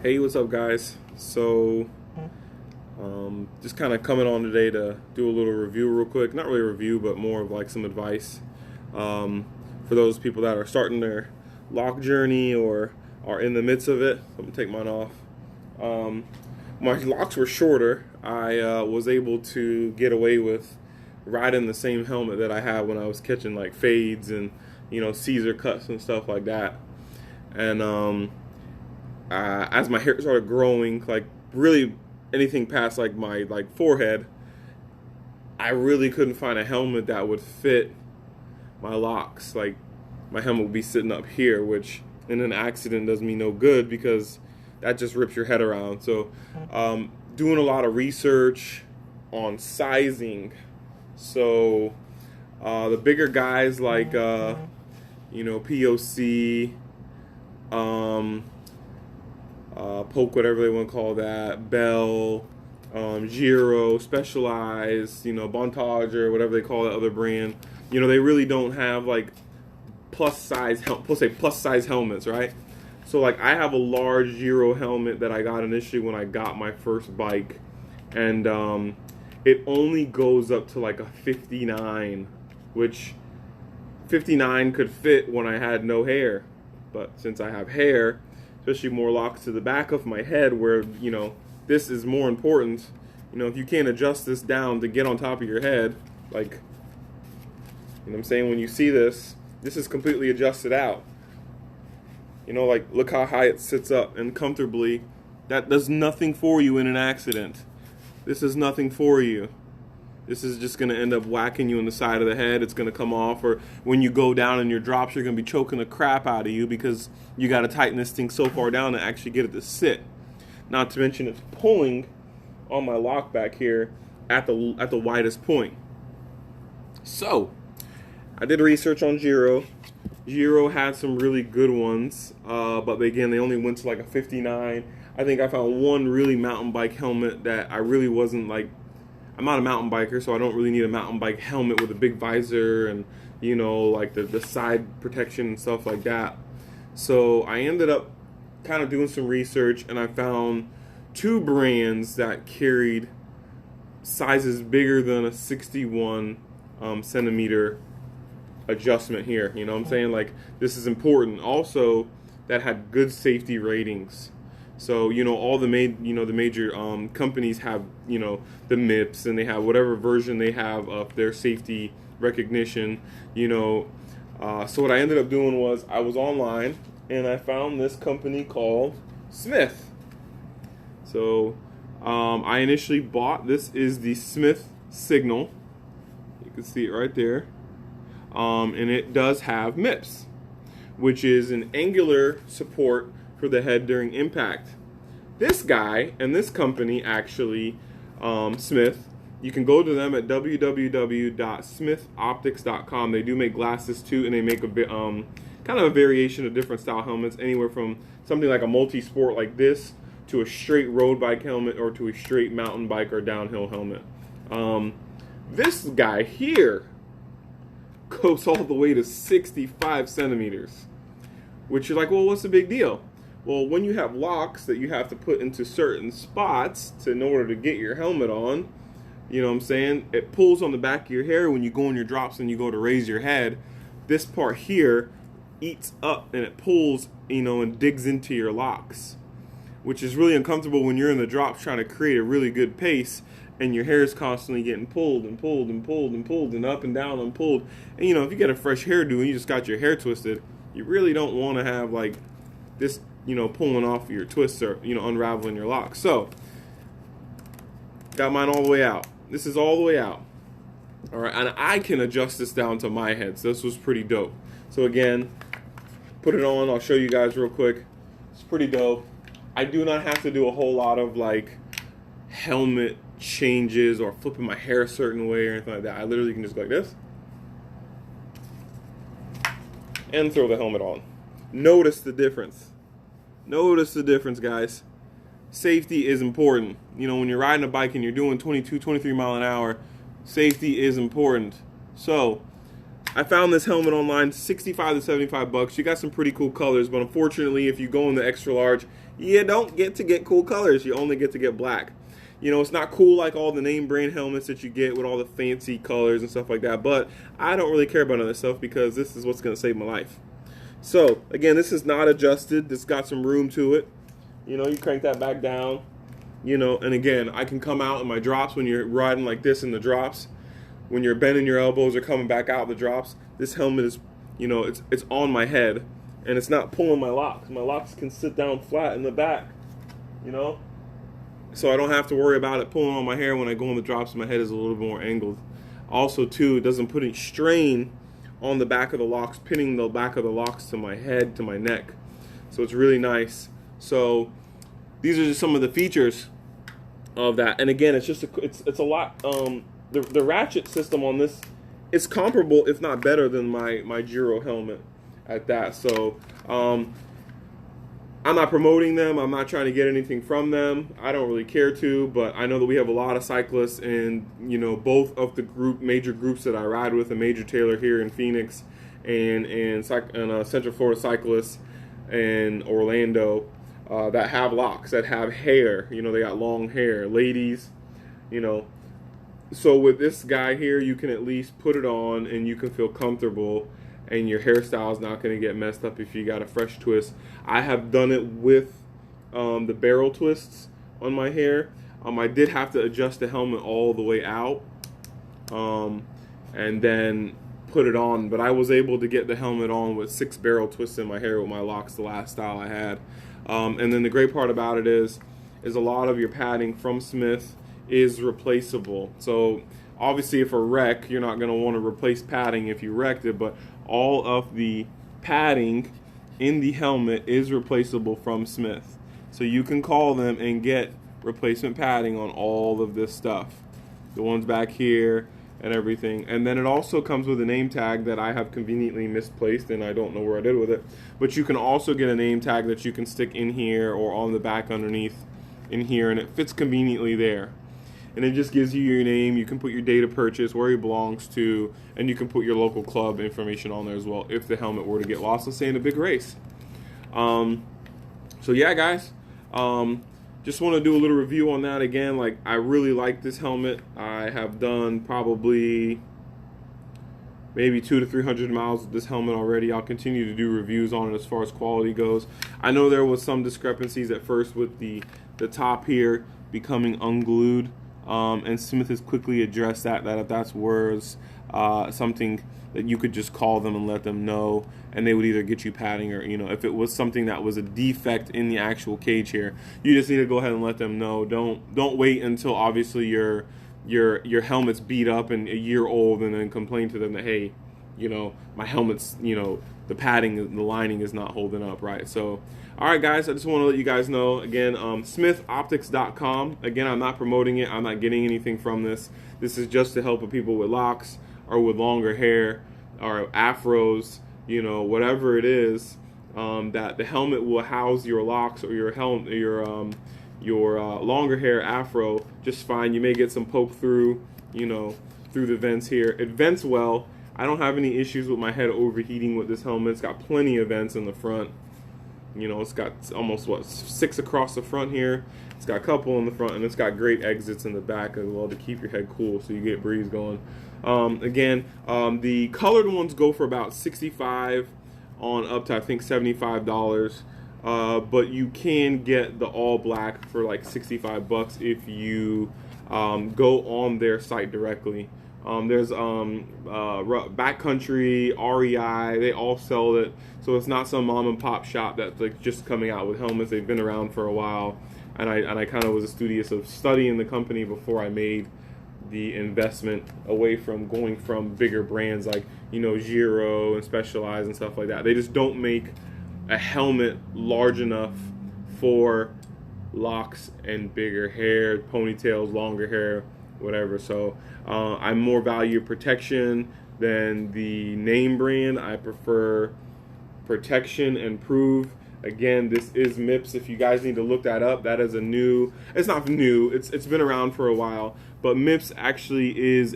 Hey, what's up, guys? Just kind of coming on today to do a little review real quick. Not really a review, but more of like some advice for those people that are starting their lock journey or are in the midst of it. I'm gonna take mine off. My locks were shorter. I was able to get away with riding the same helmet that I had when I was catching like fades and Caesar cuts and stuff like that. And as my hair started growing, like really anything past like my forehead, I really couldn't find a helmet that would fit my locks. Like my helmet would be sitting up here, which in an accident does me no good because that just rips your head around. So doing a lot of research on sizing. So the bigger guys like POC, Poke, whatever they want to call that, Bell, Giro, Specialized, Bontage or whatever they call that other brand. They really don't have like plus size helmets, right? So like I have a large Giro helmet that I got initially when I got my first bike, and it only goes up to like a 59, which 59 could fit when I had no hair. But since I have hair, especially more locks to the back of my head where, this is more important. If you can't adjust this down to get on top of your head, like, what I'm saying, when you see this is completely adjusted out. Like, look how high it sits up and comfortably. That does nothing for you in an accident. This is nothing for you. This is just going to end up whacking you in the side of the head. It's going to come off, or when you go down in your drops, you're going to be choking the crap out of you because you got to tighten this thing so far down to actually get it to sit. Not to mention it's pulling on my lock back here at the widest point. So, I did research on Giro. Giro had some really good ones, but again, they only went to like a 59. I think I found one really mountain bike helmet that I really wasn't like. I'm not a mountain biker, so I don't really need a mountain bike helmet with a big visor and, like the side protection and stuff like that. So I ended up kind of doing some research, and I found two brands that carried sizes bigger than a 61 centimeter adjustment here. You know what I'm saying? Like, this is important. Also, that had good safety ratings. So, all the major companies have, the MIPS, and they have whatever version they have of their safety recognition, So what I ended up doing was I was online and I found this company called Smith. So I initially bought, this is the Smith Signal. You can see it right there. And it does have MIPS, which is an angular support for the head during impact. This guy and this company actually, Smith, you can go to them at www.smithoptics.com. They do make glasses too, and they make a bit, kind of a variation of different style helmets, anywhere from something like a multi-sport like this to a straight road bike helmet or to a straight mountain bike or downhill helmet. This guy here goes all the way to 65 centimeters, which you're like, well, what's the big deal? Well, when you have locks that you have to put into certain spots in order to get your helmet on, it pulls on the back of your hair when you go in your drops and you go to raise your head. This part here eats up and it pulls, and digs into your locks, which is really uncomfortable when you're in the drops trying to create a really good pace and your hair is constantly getting pulled and pulled and pulled and pulled and up and down and pulled. And, if you get a fresh hairdo and you just got your hair twisted, you really don't want to have like this, pulling off your twists or, unraveling your locks. So, got mine all the way out. This is all the way out. All right, and I can adjust this down to my head. So this was pretty dope. So again, put it on. I'll show you guys real quick. It's pretty dope. I do not have to do a whole lot of like helmet changes or flipping my hair a certain way or anything like that. I literally can just go like this and throw the helmet on. Notice the difference. Notice the difference, guys. Safety is important. When you're riding a bike and you're doing 22, 23 mile an hour, safety is important. So, I found this helmet online, 65 to 75 bucks. You got some pretty cool colors, but unfortunately, if you go in the extra large, you don't get to get cool colors. You only get to get black. You know, it's not cool like all the name brand helmets that you get with all the fancy colors and stuff like that, but I don't really care about all that stuff because this is what's going to save my life. So, again, this is not adjusted. This got some room to it. You know, you crank that back down, you know, and again, I can come out in my drops when you're riding like this in the drops. When you're bending your elbows or coming back out the drops, this helmet is, you know, it's on my head, and it's not pulling my locks. My locks can sit down flat in the back, you know, so I don't have to worry about it pulling on my hair when I go in the drops. My head is a little bit more angled. Also, too, it doesn't put any strain on the back of the locks, pinning the back of the locks to my head, to my neck. So it's really nice. So these are just some of the features of that. And again, it's just it's a lot. The ratchet system on this is comparable, if not better, than my Giro helmet at that. So I'm not promoting them. I'm not trying to get anything from them. I don't really care to, but I know that we have a lot of cyclists, and you know, both of the major groups that I ride with, a Major Taylor here in Phoenix, and Central Florida Cyclists and Orlando, that have locks, that have hair. You know, they got long hair, ladies. You know. So with this guy here, you can at least put it on and you can feel comfortable, and your hairstyle is not going to get messed up if you got a fresh twist. I have done it with the barrel twists on my hair. I did have to adjust the helmet all the way out and then put it on, but I was able to get the helmet on with 6 barrel twists in my hair with my locks, the last style I had. And then the great part about it is a lot of your padding from Smith is replaceable. So obviously, if a wreck, you're not going to want to replace padding if you wrecked it, but all of the padding in the helmet is replaceable from Smith. So you can call them and get replacement padding on all of this stuff, the ones back here and everything. And then it also comes with a name tag that I have conveniently misplaced, and I don't know where I did with it, but you can also get a name tag that you can stick in here or on the back underneath in here, and it fits conveniently there. And it just gives you your name. You can put your date of purchase, where it belongs to, and you can put your local club information on there as well if the helmet were to get lost, let's say, in a big race. So yeah, guys, just want to do a little review on that again. Like, I really like this helmet. I have done probably maybe 200 to 300 miles with this helmet already. I'll continue to do reviews on it as far as quality goes. I know there was some discrepancies at first with the top here becoming unglued. And Smith has quickly addressed that if that's words, something that you could just call them and let them know, and they would either get you padding, or, you know, if it was something that was a defect in the actual cage here, you just need to go ahead and let them know. Don't wait until obviously your helmet's beat up and a year old and then complain to them that, hey, you know, my helmet's, you know, the padding, the lining is not holding up right. So, all right, guys, I just want to let you guys know, again, smithoptics.com. Again, I'm not promoting it. I'm not getting anything from this. This is just to help people with locks or with longer hair or afros, you know, whatever it is, that the helmet will house your locks or your longer hair afro just fine. You may get some poke through, you know, through the vents here. It vents well. I don't have any issues with my head overheating with this helmet. It's got plenty of vents in the front. You know, it's got almost, 6 across the front here. It's got a couple in the front, and it's got great exits in the back as well to keep your head cool so you get breeze going. Again, the colored ones go for about $65 on up to, I think, $75. But you can get the all black for like $65 if you go on their site directly. There's Backcountry, REI, they all sell it. So it's not some mom and pop shop that's like just coming out with helmets. They've been around for a while, and I kind of was studious of studying the company before I made the investment away from going from bigger brands like, you know, Giro and Specialized and stuff like that. They just don't make a helmet large enough for locks and bigger hair, ponytails, longer hair, whatever. So I more value protection than the name brand. I prefer protection and prove. Again, this is MIPS. If you guys need to look that up, that is a new, it's not new, it's been around for a while, but MIPS actually is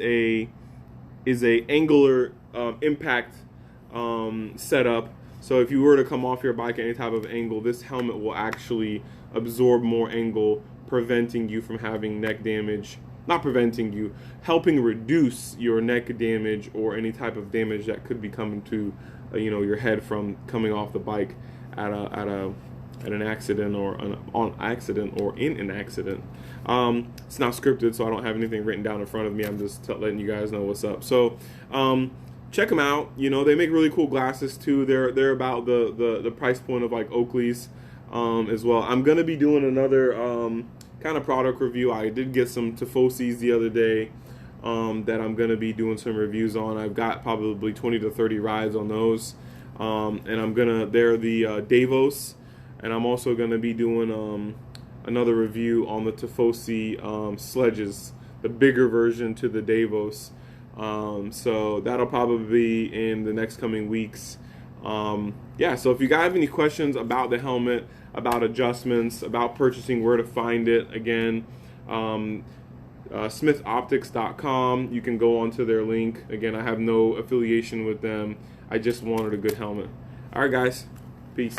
is a angular impact setup. So if you were to come off your bike at any type of angle, this helmet will actually absorb more angle, preventing you from having neck damage. Not preventing you, helping reduce your neck damage or any type of damage that could be coming to your head from coming off the bike at an accident or on accident or in an accident. It's not scripted, so I don't have anything written down in front of me. I'm just letting you guys know what's up. So check them out. They make really cool glasses too. They're about the price point of like Oakley's as well. I'm gonna be doing another kind of product review. I did get some Tifosis the other day that I'm gonna be doing some reviews on. I've got probably 20 to 30 rides on those, and they're the Davos, and I'm also gonna be doing another review on the Tifosi sledges, the bigger version to the Davos. So that'll probably be in the next coming weeks. Yeah, so if you guys have any questions about the helmet, about adjustments, about purchasing, where to find it, again, smithoptics.com. You can go onto their link. Again, I have no affiliation with them. I just wanted a good helmet. All right, guys. Peace.